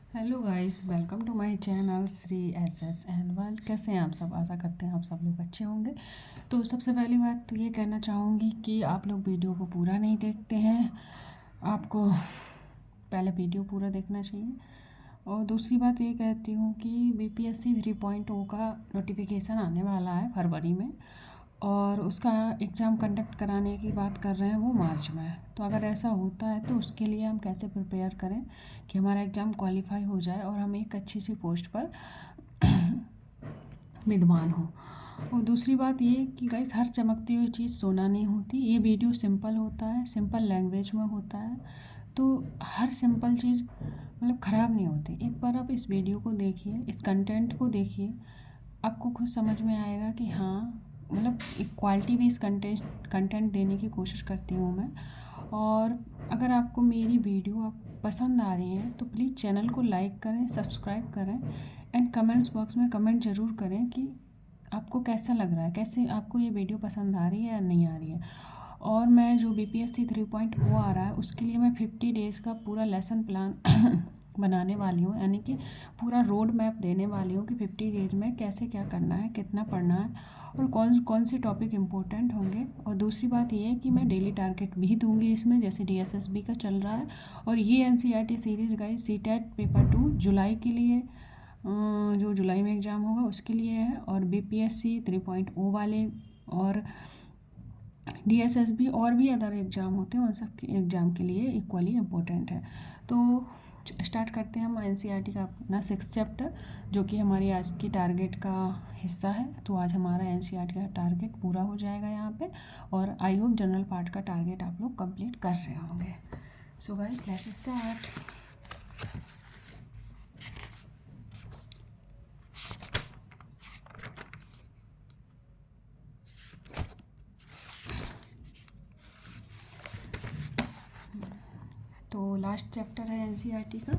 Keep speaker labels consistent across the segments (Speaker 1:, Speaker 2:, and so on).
Speaker 1: Hello guys, welcome to my channel Shri S S and world. कैसे हैं आप सब? आशा करते हैं आप सब लोग अच्छे होंगे। तो सबसे पहली बात तो ये कहना चाहूँगी कि आप लोग वीडियो को पूरा नहीं देखते हैं। आपको पहले वीडियो पूरा देखना चाहिए। और दूसरी बात ये कहती हूँ कि बीपीएससी 3.0 का नोटिफिकेशन आने वाला है फरवरी में, और उसका एग्ज़ाम कंडक्ट कराने की बात कर रहे हैं वो मार्च में है। तो अगर ऐसा होता है तो उसके लिए हम कैसे प्रिपेयर करें कि हमारा एग्ज़ाम क्वालिफाई हो जाए और हम एक अच्छी सी पोस्ट पर विद्वान हो। और दूसरी बात ये कि गाइस, हर चमकती हुई चीज़ सोना नहीं होती। ये वीडियो सिंपल होता है, सिंपल लैंग्वेज में होता है, तो हर सिंपल चीज़ मतलब ख़राब नहीं होती। एक बार आप इस वीडियो को देखिए, इस कंटेंट को देखिए, आपको खुद समझ में आएगा कि हाँ, मतलब एक क्वालिटी बेस्ड कंटेंट देने की कोशिश करती हूँ मैं। और अगर आपको मेरी वीडियो आप पसंद आ रही हैं तो प्लीज़ चैनल को लाइक करें, सब्सक्राइब करें एंड कमेंट्स बॉक्स में कमेंट ज़रूर करें कि आपको कैसा लग रहा है, कैसे आपको ये वीडियो पसंद आ रही है या नहीं आ रही है। और मैं जो बीपीएससी 3.0 आ रहा है उसके लिए मैं 50 डेज़ का पूरा लेसन प्लान बनाने वाली हूँ, यानी कि पूरा रोड मैप देने वाली हूँ कि 50 डेज़ में कैसे क्या करना है, कितना पढ़ना है और कौन कौन से टॉपिक इम्पोर्टेंट होंगे। और दूसरी बात ये है कि मैं डेली टारगेट भी दूंगी इसमें, जैसे डीएसएसबी का चल रहा है। और ये NCERT series guys CTET paper 2 जुलाई के लिए, जो जुलाई में एग्ज़ाम होगा उसके लिए है, और बीपीएससी 3.0 वाले और डीएसएसबी और भी अदर एग्ज़ाम होते हैं, उन सब के एग्ज़ाम के लिए इक्वली इम्पोर्टेंट है। तो स्टार्ट करते हैं हम एनसीईआरटी का अपना 6th चैप्टर, जो कि हमारी आज की टारगेट का हिस्सा है। तो आज हमारा एनसीईआरटी का टारगेट पूरा हो जाएगा यहाँ पे, और आई होप जनरल पार्ट का टारगेट आप लोग कंप्लीट कर रहे होंगे। So guys, let's start. तो लास्ट चैप्टर है एनसीईआरटी का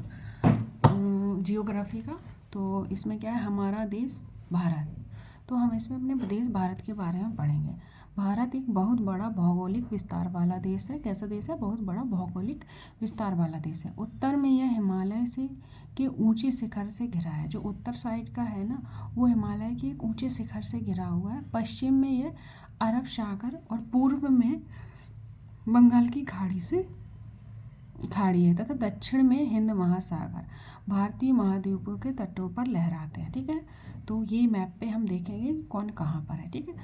Speaker 1: जियोग्राफी का। तो इसमें क्या है, हमारा देश भारत। तो हम इसमें अपने देश भारत के बारे में पढ़ेंगे। भारत एक बहुत बड़ा भौगोलिक विस्तार वाला देश है। कैसा देश है? बहुत बड़ा भौगोलिक विस्तार वाला देश है। उत्तर में यह हिमालय से के ऊंचे शिखर से घिरा है। जो उत्तर साइड का है ना, वो हिमालय के एक ऊंचे शिखर से घिरा हुआ है। पश्चिम में यह अरब सागर और पूर्व में बंगाल की खाड़ी है तथा दक्षिण में हिंद महासागर भारतीय महाद्वीपों के तटों पर लहराते हैं। ठीक है, तो ये मैप पे हम देखेंगे कौन कहाँ पर है। ठीक है,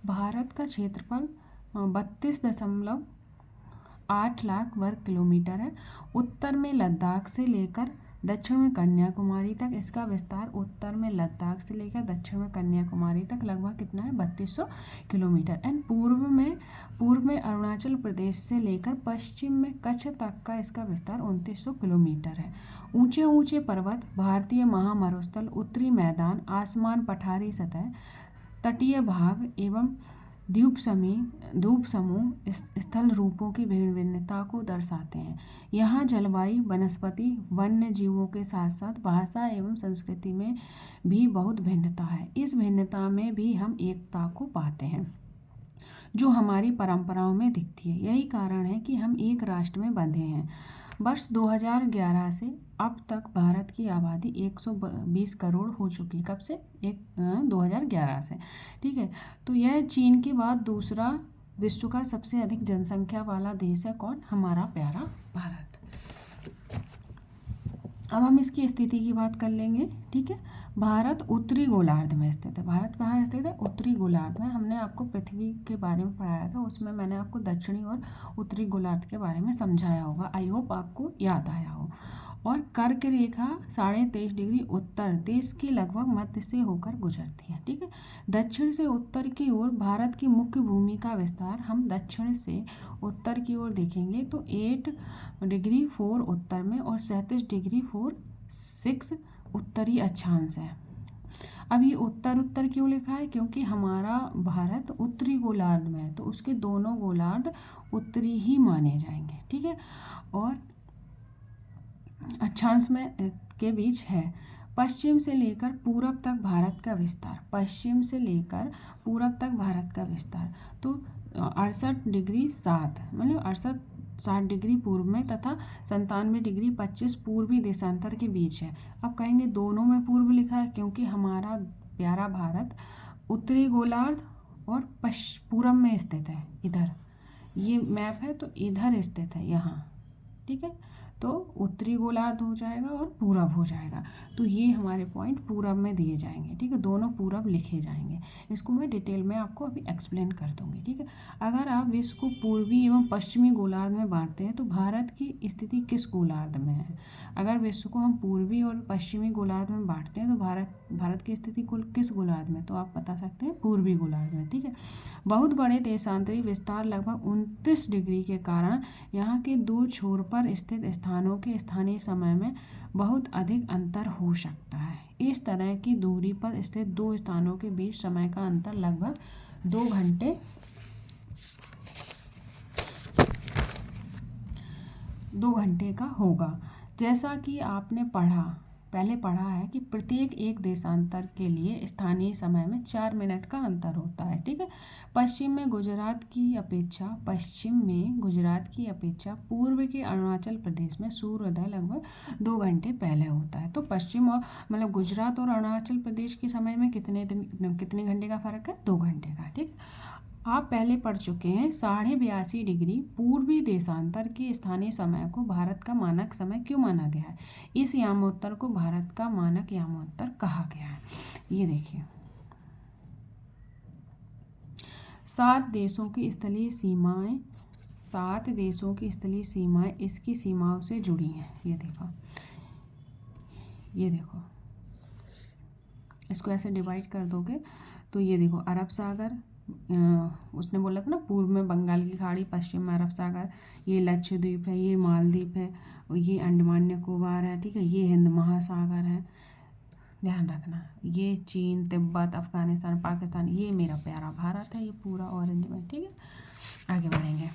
Speaker 1: भारत का क्षेत्रफल 32.8 लाख वर्ग किलोमीटर है। उत्तर में लद्दाख से लेकर दक्षिण में कन्याकुमारी तक इसका विस्तार, उत्तर में लद्दाख से लेकर दक्षिण में कन्याकुमारी तक लगभग कितना है? 3200 किलोमीटर। एंड पूर्व में अरुणाचल प्रदेश से लेकर पश्चिम में कच्छ तक का इसका विस्तार 2900 किलोमीटर है। ऊंचे ऊंचे पर्वत, भारतीय महामरुस्थल, उत्तरी मैदान, आसमान, पठारी सतह, तटीय भाग एवं द्वीप समूह स्थल रूपों की विभिन्नता को दर्शाते हैं। यहाँ जलवायु, वनस्पति, वन्य जीवों के साथ साथ भाषा एवं संस्कृति में भी बहुत भिन्नता है। इस भिन्नता में भी हम एकता को पाते हैं जो हमारी परंपराओं में दिखती है। यही कारण है कि हम एक राष्ट्र में बंधे हैं। वर्ष 2011 से अब तक भारत की आबादी 120 करोड़ हो चुकी। कब से? 2011 से। ठीक है, तो यह चीन के बाद दूसरा विश्व का सबसे अधिक जनसंख्या वाला देश है। कौन? हमारा प्यारा भारत। अब हम इसकी स्थिति की बात कर लेंगे। ठीक है, भारत उत्तरी गोलार्ध में स्थित है। भारत कहाँ स्थित है? उत्तरी गोलार्ध में। हमने आपको पृथ्वी के बारे में पढ़ाया था, उसमें मैंने आपको दक्षिणी और उत्तरी गोलार्ध के बारे में समझाया होगा। आई होप आपको याद आया हो। और कर्क रेखा 23.5 डिग्री उत्तर देश के लगभग मध्य से होकर गुजरती है। ठीक है, दक्षिण से उत्तर की ओर भारत की मुख्य भूमि का विस्तार हम दक्षिण से उत्तर की ओर देखेंगे तो 8 डिग्री 4 उत्तर में और 37 डिग्री 4 उत्तरी अक्षांश है। अब ये उत्तर उत्तर क्यों लिखा है? क्योंकि हमारा भारत उत्तरी गोलार्ध में है, तो उसके दोनों गोलार्ध उत्तरी ही माने जाएंगे। ठीक है, और अक्षांश में के बीच है। पश्चिम से लेकर पूरब तक भारत का विस्तार, पश्चिम से लेकर पूरब तक भारत का विस्तार तो 68 डिग्री 7 मतलब 68 60 डिग्री पूर्व में तथा 97 डिग्री 25 पूर्वी देशांतर के बीच है। अब कहेंगे दोनों में पूर्व लिखा है क्योंकि हमारा प्यारा भारत उत्तरी गोलार्ध और पूरब में स्थित है। इधर ये मैप है तो इधर स्थित है यहाँ, ठीक है। तो उत्तरी गोलार्ध हो जाएगा और पूरब हो जाएगा। तो ये हमारे पॉइंट पूरब में दिए जाएंगे, ठीक है। दोनों पूरब लिखे जाएंगे। इसको मैं डिटेल में आपको अभी एक्सप्लेन कर दूंगी, ठीक है। अगर आप विश्व को पूर्वी एवं पश्चिमी गोलार्ध में बांटते हैं तो भारत की स्थिति किस गोलार्ध में है? अगर विश्व को हम पूर्वी और पश्चिमी गोलार्ध में बांटते हैं तो भारत की स्थिति किस गोलार्ध में? तो आप बता सकते हैं पूर्वी गोलार्ध में, ठीक है। बहुत बड़े देशांतरी विस्तार लगभग 29 डिग्री के कारण यहाँ के दो छोर पर स्थित स्थानों के स्थानीय समय में बहुत अधिक अंतर हो सकता है। इस तरह की दूरी पर स्थित दो स्थानों के बीच समय का अंतर लगभग 2 घंटे का होगा। जैसा कि आपने पहले पढ़ा है कि प्रत्येक एक देशांतर के लिए स्थानीय समय में 4 मिनट का अंतर होता है, ठीक है। पश्चिम में गुजरात की अपेक्षा पूर्व के अरुणाचल प्रदेश में सूर्योदय लगभग 2 घंटे पहले होता है। तो पश्चिम और मतलब गुजरात और अरुणाचल प्रदेश के समय में कितने घंटे का फर्क है? 2 घंटे का, ठीक है। आप पहले पढ़ चुके हैं 82.5 डिग्री पूर्वी देशांतर के स्थानीय समय को भारत का मानक समय क्यों माना गया है? इस यामोत्तर को भारत का मानक यामोत्तर कहा गया है। ये देखिए, 7 देशों की स्थलीय सीमाएं इसकी सीमाओं से जुड़ी हैं। ये देखो इसको ऐसे डिवाइड कर दोगे तो ये देखो अरब सागर, उसने बोला था ना पूर्व में बंगाल की खाड़ी, पश्चिम में अरब सागर, ये लक्षद्वीप है, ये मालदीव है, और ये अंडमान निकोबार है, ठीक है। ये हिंद महासागर है, ध्यान रखना। ये चीन, तिब्बत, अफगानिस्तान, पाकिस्तान, ये मेरा प्यारा भारत है, ये पूरा ऑरेंज में, ठीक है। आगे बढ़ेंगे।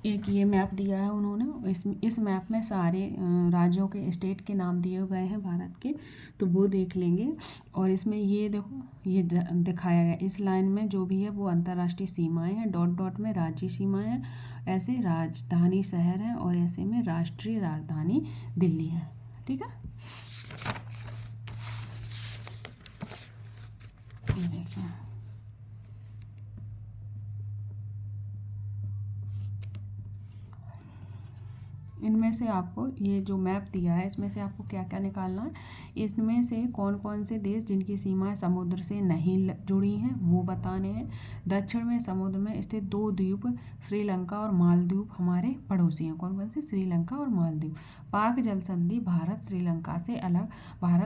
Speaker 1: एक ये मैप दिया है उन्होंने, इस मैप में सारे राज्यों के स्टेट के नाम दिए गए हैं भारत के, तो वो देख लेंगे। और इसमें ये देखो, ये दिखाया गया इस लाइन में जो भी है वो अंतर्राष्ट्रीय सीमाएं हैं, डॉट डॉट में राज्य सीमाएं हैं, ऐसे राजधानी शहर है, और ऐसे में राष्ट्रीय राजधानी दिल्ली है, ठीक है। ये देखिए, इनमें से आपको ये जो मैप दिया है इसमें से आपको क्या क्या निकालना है? इसमें से कौन कौन से देश जिनकी सीमाएं समुद्र से नहीं जुड़ी हैं वो बताने हैं। दक्षिण में समुद्र में स्थित 2 द्वीप श्रीलंका और मालदीव हमारे पड़ोसी हैं। कौन कौन से? श्रीलंका और मालदीव। पाक जल संधि भारत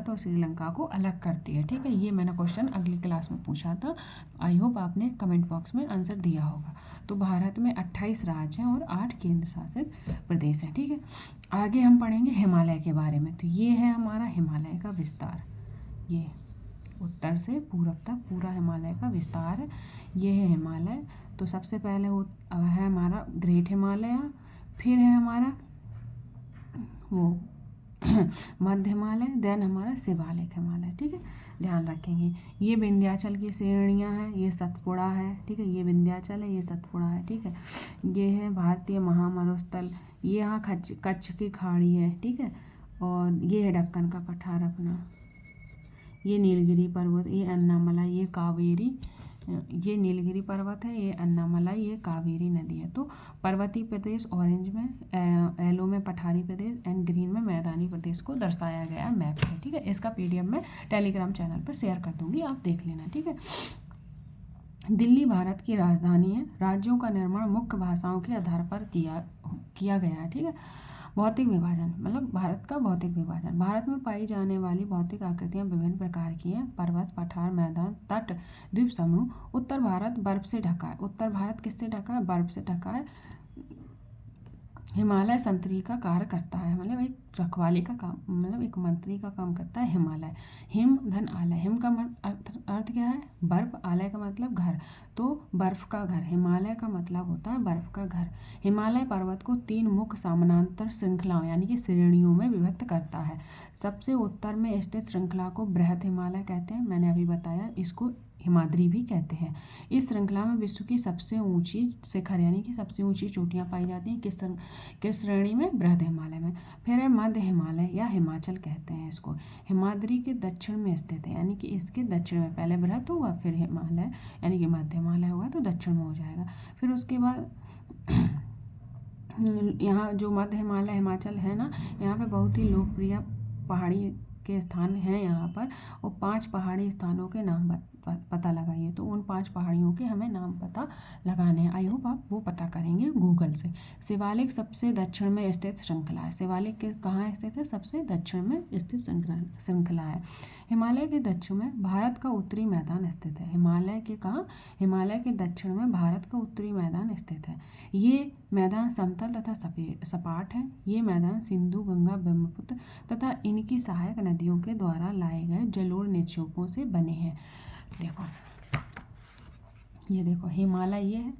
Speaker 1: और श्रीलंका को अलग करती है, ठीक है। ये मैंने क्वेश्चन अगली क्लास में पूछा था, आई होप आपने कमेंट बॉक्स में आंसर दिया होगा। तो भारत में 28 राज्य हैं और 8 केंद्र शासित प्रदेश हैं, ठीक है। आगे हम पढ़ेंगे हिमालय के बारे में। तो ये है हमारा हिमालय का विस्तार, ये उत्तर से पूरब तक पूरा हिमालय का विस्तार है। ये है हिमालय। तो सबसे पहले है हमारा ग्रेट हिमालय, फिर है हमारा वो मध्य हिमालय, देन हमारा शिवालिक हिमालय, ठीक है। ध्यान रखेंगे। ये विंध्याचल की श्रेणियां हैं, ये सतपुड़ा है, ठीक है। ये विंध्याचल है, ये सतपुड़ा है, ठीक है। ये है भारतीय महामरुस्थल, ये यहाँ कच्छ की खाड़ी है, ठीक है। और ये है दक्कन का पठार अपना, ये नीलगिरी पर्वत, ये अन्नामलाई, ये कावेरी, ये नीलगिरी पर्वत है, ये अन्नामलाई, ये कावेरी नदी है। तो पर्वतीय प्रदेश ऑरेंज में, येलो में पठारी प्रदेश, एंड ग्रीन में मैदानी प्रदेश को दर्शाया गया मैप है, ठीक है। इसका PDF मैं टेलीग्राम चैनल पर शेयर कर दूंगी, आप देख लेना, ठीक है। दिल्ली भारत की राजधानी है। राज्यों का निर्माण मुख्य भाषाओं के आधार पर किया गया है, ठीक है। भौतिक विभाजन मतलब भारत का भौतिक विभाजन। भारत में पाई जाने वाली भौतिक आकृतियां विभिन्न प्रकार की हैं। पर्वत, पठार, मैदान, तट, द्वीप समूह। उत्तर भारत बर्फ से ढका है। उत्तर भारत किससे ढका है? बर्फ से ढका है। हिमालय संतरी का कार्य करता है, मतलब एक रखवाली का काम, मतलब एक मंत्री का काम करता है हिमालय। हिम धन आलय, हिम का अर्थ क्या है? बर्फ, आलय का मतलब घर, तो बर्फ का घर। हिमालय का मतलब होता है बर्फ का घर। हिमालय पर्वत को 3 मुख्य समानांतर श्रृंखलाओं यानी कि श्रेणियों में विभक्त करता है। सबसे उत्तर में स्थित श्रृंखला को बृहद हिमालय कहते हैं, मैंने अभी बताया। इसको हिमाद्री भी कहते हैं। इस श्रृंखला में विश्व की सबसे ऊंची शिखर यानी कि सबसे ऊंची चोटियां पाई जाती हैं किस श्रेणी में? बृहद हिमालय में। फिर है मध्य हिमालय या हिमाचल कहते हैं इसको। हिमाद्री के दक्षिण में स्थित है यानी कि इसके दक्षिण में, पहले बृहद होगा फिर हिमालय यानी कि मध्य हिमालय होगा तो दक्षिण में हो जाएगा। फिर उसके बाद यहाँ जो मध्य हिमालय हिमाचल है ना, यहाँ पे बहुत ही लोकप्रिय पहाड़ी के स्थान हैं यहाँ पर, और 5 पहाड़ी स्थानों के नाम पता लगाइए। तो उन 5 पहाड़ियों के हमें नाम पता लगाने हैं। आई होप आप वो पता करेंगे गूगल से। शिवालिक सबसे दक्षिण में स्थित श्रृंखला है। शिवालिक के कहाँ स्थित है? सबसे दक्षिण में स्थित श्रृंखला है। हिमालय के दक्षिण में भारत का उत्तरी मैदान स्थित है। हिमालय के कहाँ? हिमालय के दक्षिण में भारत का उत्तरी मैदान स्थित है। ये मैदान समतल तथा सपाट है। ये मैदान सिंधु, गंगा, ब्रह्मपुत्र तथा इनकी सहायक नदियों के द्वारा लाए गए जलोढ़ निक्षेपों से बने हैं। देखो, ये देखो हिमालय ये है,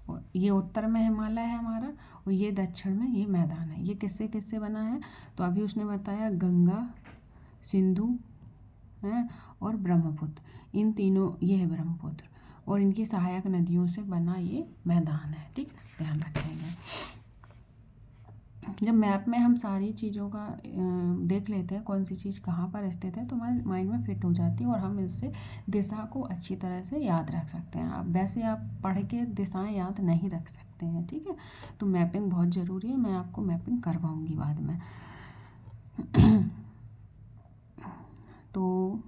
Speaker 1: और ये उत्तर में हिमालय है हमारा, और ये दक्षिण में ये मैदान है। ये किससे किससे बना है? तो अभी उसने बताया गंगा, सिंधु है और ब्रह्मपुत्र, इन तीनों, ये है ब्रह्मपुत्र, और इनकी सहायक नदियों से बना ये मैदान है। ठीक है, ध्यान रखेंगे। जब मैप में हम सारी चीज़ों का देख लेते हैं कौन सी चीज़ कहाँ पर स्थित है, तो हमारे माइंड में फिट हो जाती है और हम इससे दिशा को अच्छी तरह से याद रख सकते हैं। आप वैसे आप पढ़ के दिशाएं याद नहीं रख सकते हैं। ठीक है, तो मैपिंग बहुत ज़रूरी है। मैं आपको मैपिंग करवाऊँगी बाद में। तो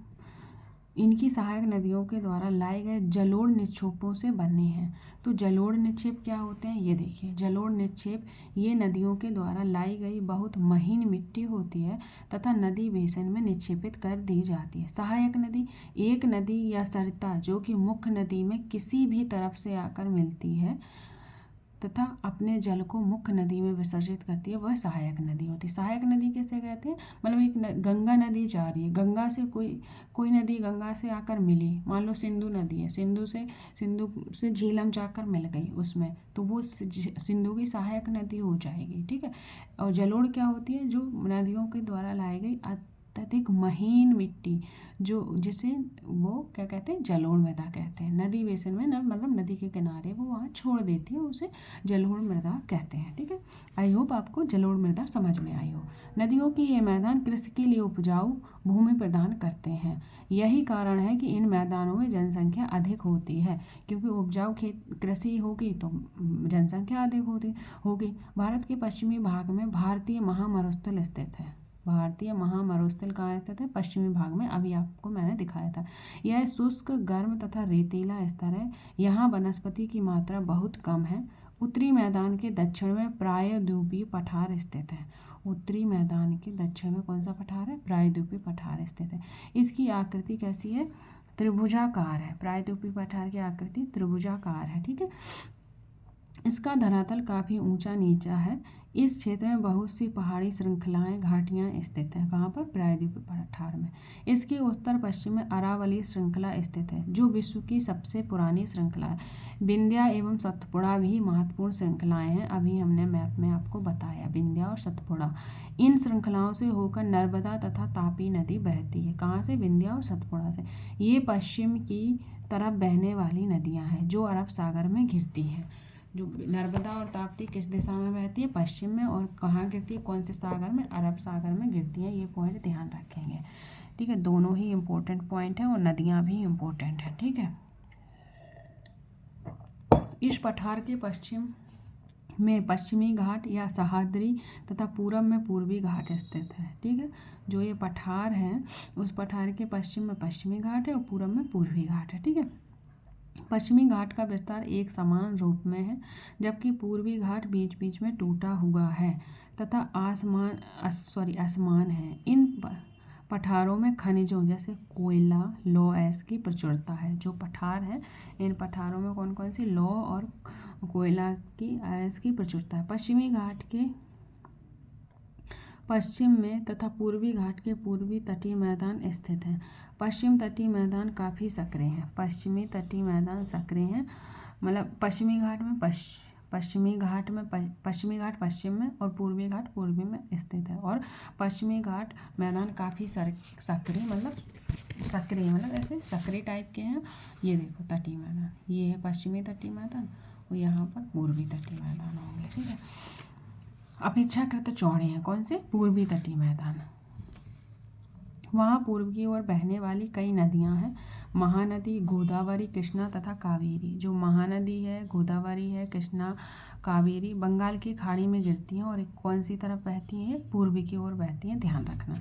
Speaker 1: इनकी सहायक नदियों के द्वारा लाए गए जलोढ़ निक्षेपों से बने हैं। तो जलोढ़ निक्षेप क्या होते हैं? ये देखिए, जलोढ़ निक्षेप ये नदियों के द्वारा लाई गई बहुत महीन मिट्टी होती है तथा नदी बेसिन में निक्षेपित कर दी जाती है। सहायक नदी एक नदी या सरिता जो कि मुख्य नदी में किसी भी तरफ से आकर मिलती है तथा अपने जल को मुख्य नदी में विसर्जित करती है, वह सहायक नदी होती है। सहायक नदी किसे कहते हैं? मतलब एक गंगा नदी जा रही है, गंगा से कोई नदी गंगा से आकर मिली, मान लो सिंधु नदी है, सिंधु से झीलम जाकर मिल गई उसमें, तो वो सिंधु की सहायक नदी हो जाएगी। ठीक है, और जलोढ़ क्या होती है? जो नदियों के द्वारा लाई गई अत्यधिक महीन मिट्टी, जो जिसे वो क्या कहते हैं? जलोढ़ मृदा कहते हैं। नदी बेसिन में मतलब नदी के किनारे वो वहाँ छोड़ देती है, उसे जलोढ़ मृदा कहते हैं। ठीक है, आई होप आपको जलोढ़ मृदा समझ में आई हो। नदियों की ये मैदान कृषि के लिए उपजाऊ भूमि प्रदान करते हैं। यही कारण है कि इन मैदानों में जनसंख्या अधिक होती है, क्योंकि उपजाऊ कृषि होगी तो जनसंख्या अधिक होगी। भारत के पश्चिमी भाग में भारतीय महामरुस्थल स्थित है। भारतीय महामरुस्थल कहाँ स्थित है? पश्चिमी भाग में, अभी आपको मैंने दिखाया था। यह शुष्क, गर्म तथा रेतीला स्तर है। यहाँ वनस्पति की मात्रा बहुत कम है। उत्तरी मैदान के दक्षिण में प्रायद्वीपीय पठार स्थित है। उत्तरी मैदान के दक्षिण में कौन सा पठार है? प्रायद्वीपीय पठार स्थित है। इसकी आकृति कैसी है? त्रिभुजाकार है। प्रायद्वीपीय पठार की आकृति त्रिभुजाकार है। ठीक है, इसका धरातल काफ़ी ऊंचा नीचा है। इस क्षेत्र में बहुत सी पहाड़ी श्रृंखलाएं, घाटियां स्थित हैं। कहाँ पर? प्रायद्वीपीय पठार में। इसके उत्तर पश्चिम में अरावली श्रृंखला स्थित है, जो विश्व की सबसे पुरानी श्रृंखला है। विंध्या एवं सतपुड़ा भी महत्वपूर्ण श्रृंखलाएं हैं। अभी हमने मैप में आपको बताया, विंध्या और सतपुड़ा। इन श्रृंखलाओं से होकर नर्मदा तथा तापी नदी बहती है। कहाँ से? विंध्या और सतपुड़ा से। ये पश्चिम की तरफ बहने वाली नदियाँ हैं जो अरब सागर में घिरती हैं। जो नर्मदा और ताप्ती किस दिशा में बहती है? पश्चिम में। और कहाँ गिरती है? कौन से सागर में? अरब सागर में गिरती है। ये पॉइंट ध्यान रखेंगे। ठीक है, दोनों ही इम्पोर्टेंट पॉइंट हैं और नदियाँ भी इम्पोर्टेंट हैं। ठीक है, इस पठार के पश्चिम में पश्चिमी घाट या सह्याद्री तथा पूरब में पूर्वी घाट स्थित है। ठीक है, जो ये पठार है उस पठार के पश्चिम में पश्चिमी घाट है और पूरब में पूर्वी घाट है। ठीक है, पश्चिमी घाट का विस्तार एक समान रूप में है, जबकि पूर्वी घाट बीच बीच में टूटा हुआ है तथा असमान है। इन पठारों में खनिजों जैसे कोयला, लौह, अयस्क की प्रचुरता है। जो पठार है, इन पठारों में कौन कौन सी? लौह और कोयला की, अयस्क की प्रचुरता है। पश्चिमी घाट के पश्चिम में तथा पूर्वी घाट के पूर्वी तटीय मैदान स्थित हैं। पश्चिम तटीय मैदान काफ़ी सक्रिय हैं। पश्चिमी तटीय मैदान सक्रिय हैं, मतलब पश्चिमी घाट पश्चिम में और पूर्वी घाट पूर्वी में स्थित है। और पश्चिमी घाट मैदान काफ़ी सक्रिय, मतलब सक्रिय मतलब ऐसे सक्रिय टाइप के हैं। ये देखो तटीय मैदान, ये है पश्चिमी तटीय मैदान और यहाँ पर पूर्वी तटीय मैदान होंगे, ठीक है। अपेक्षाकृत चौड़े हैं कौन से? पूर्वी तटीय मैदान। वहाँ पूर्व की ओर बहने वाली कई नदियाँ हैं, महानदी, गोदावरी, कृष्णा तथा कावेरी। जो महानदी है, गोदावरी है, कृष्णा, कावेरी बंगाल की खाड़ी में गिरती हैं और एक कौन सी तरफ बहती हैं? पूर्व की ओर बहती हैं, ध्यान रखना,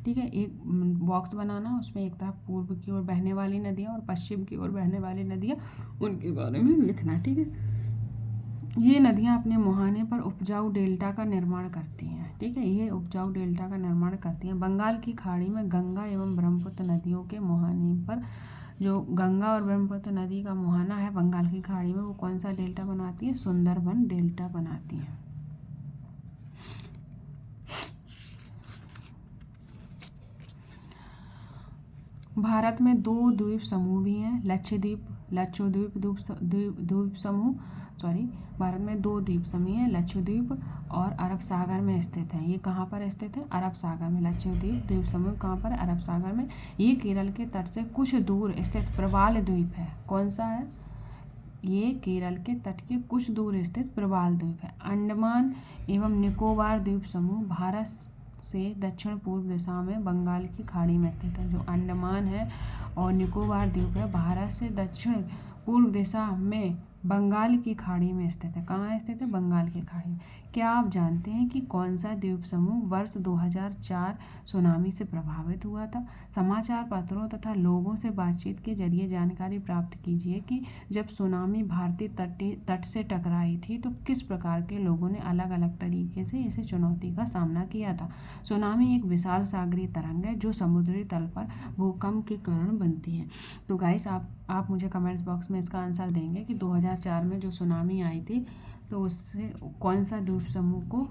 Speaker 1: ठीक है। एक बॉक्स बनाना, उसमें एक तरफ पूर्व की ओर बहने वाली नदियाँ और पश्चिम की ओर बहने वाली नदियाँ, उनके बारे में लिखना, ठीक है। ये नदियाँ अपने मुहाने पर उपजाऊ डेल्टा का निर्माण करती हैं, ठीक है। ये उपजाऊ डेल्टा का निर्माण करती हैं। बंगाल की खाड़ी में गंगा एवं ब्रह्मपुत्र नदियों के मुहाने पर, जो गंगा और ब्रह्मपुत्र नदी का मुहाना है बंगाल की खाड़ी में, वो कौन सा डेल्टा बनाती है? सुंदरबन डेल्टा बनाती है। भारत में 2 द्वीप समूह भी हैं, लक्षद्वीप द्वीप समूह, भारत में 2 द्वीप समूह हैं, लक्षद्वीप और अरब सागर में स्थित हैं। ये कहाँ पर स्थित है? अरब सागर में। लक्षद्वीप द्वीप समूह कहाँ पर है? अरब सागर में। ये केरल के तट से कुछ दूर स्थित प्रवाल द्वीप है। कौन सा है? ये केरल के तट के कुछ दूर स्थित प्रवाल द्वीप है। अंडमान एवं निकोबार द्वीप समूह भारत से दक्षिण पूर्व दिशा में बंगाल की खाड़ी में स्थित है। जो अंडमान है और निकोबार द्वीप है, भारत से दक्षिण पूर्व दिशा में बंगाल की खाड़ी में स्थित है। कहाँ स्थित है? बंगाल की खाड़ी में। क्या आप जानते हैं कि कौन सा द्वीप समूह वर्ष 2004 सुनामी से प्रभावित हुआ था? समाचार पत्रों तथा लोगों से बातचीत के जरिए जानकारी प्राप्त कीजिए कि जब सुनामी भारतीय तट से टकराई थी तो किस प्रकार के लोगों ने अलग अलग तरीके से इसे चुनौती का सामना किया था। सुनामी एक विशाल सागरीय तरंग है जो समुद्री तल पर भूकंप के कारण बनती है। तो गाइस आप मुझे कमेंट्स बॉक्स में इसका आंसर देंगे कि 2004 में जो सुनामी आई थी तो उससे कौन सा द्वीप समूह को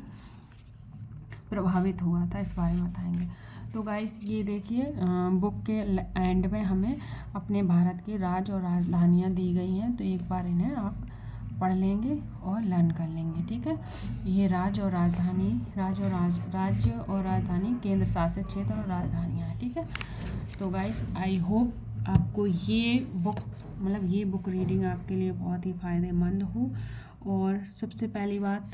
Speaker 1: प्रभावित हुआ था, इस बारे में बताएंगे। तो गाइस ये देखिए, बुक के एंड में हमें अपने भारत के राज्य और राजधानियाँ दी गई हैं, तो एक बार इन्हें आप पढ़ लेंगे और लर्न कर लेंगे, ठीक है। ये राज्य और राजधानी, केंद्र शासित क्षेत्र और राजधानियाँ हैं, ठीक है। तो गाइस आई होप आपको ये बुक रीडिंग आपके लिए बहुत ही फ़ायदेमंद हो। और सबसे पहली बात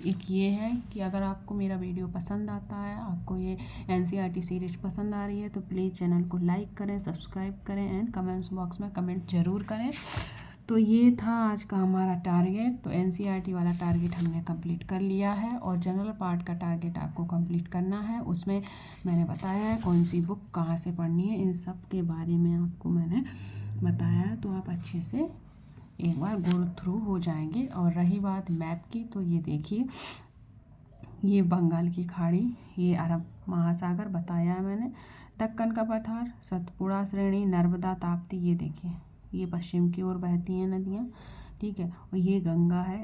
Speaker 1: एक ये है कि अगर आपको मेरा वीडियो पसंद आता है, आपको ये NCERT सीरीज पसंद आ रही है, तो प्लीज़ चैनल को लाइक करें, सब्सक्राइब करें एंड कमेंट्स बॉक्स में कमेंट ज़रूर करें। तो ये था आज का हमारा टारगेट। तो NCERT वाला टारगेट हमने कंप्लीट कर लिया है और जनरल पार्ट का टारगेट आपको कंप्लीट करना है। उसमें मैंने बताया है कौन सी बुक कहाँ से पढ़नी है, इन सब के बारे में आपको मैंने बताया है, तो आप अच्छे से एक बार गो थ्रू हो जाएंगे। और रही बात मैप की, तो ये देखिए, ये बंगाल की खाड़ी, ये अरब महासागर बताया है मैंने, दक्कन का पठार, सतपुड़ा श्रेणी, नर्मदा, ताप्ती, ये देखिए ये पश्चिम की ओर बहती हैं नदियाँ, ठीक है। और ये गंगा है,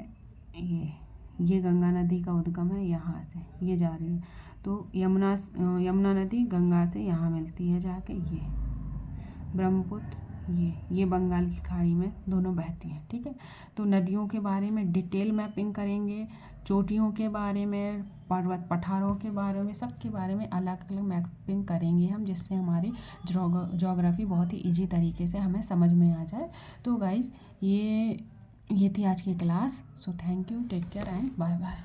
Speaker 1: ये गंगा नदी का उद्गम है, यहाँ से ये जा रही है। तो यमुना नदी गंगा से यहाँ मिलती है जाके, ये ब्रह्मपुत्र, ये बंगाल की खाड़ी में दोनों बहती हैं, ठीक है। तो नदियों के बारे में डिटेल मैपिंग करेंगे, चोटियों के बारे में, पर्वत पठारों के बारे में, सब के बारे में अलग अलग मैपिंग करेंगे हम, जिससे हमारी ज्योग्राफी बहुत ही ईजी तरीके से हमें समझ में आ जाए। तो गाइज़ ये थी आज की class. So thank you, take care and bye bye.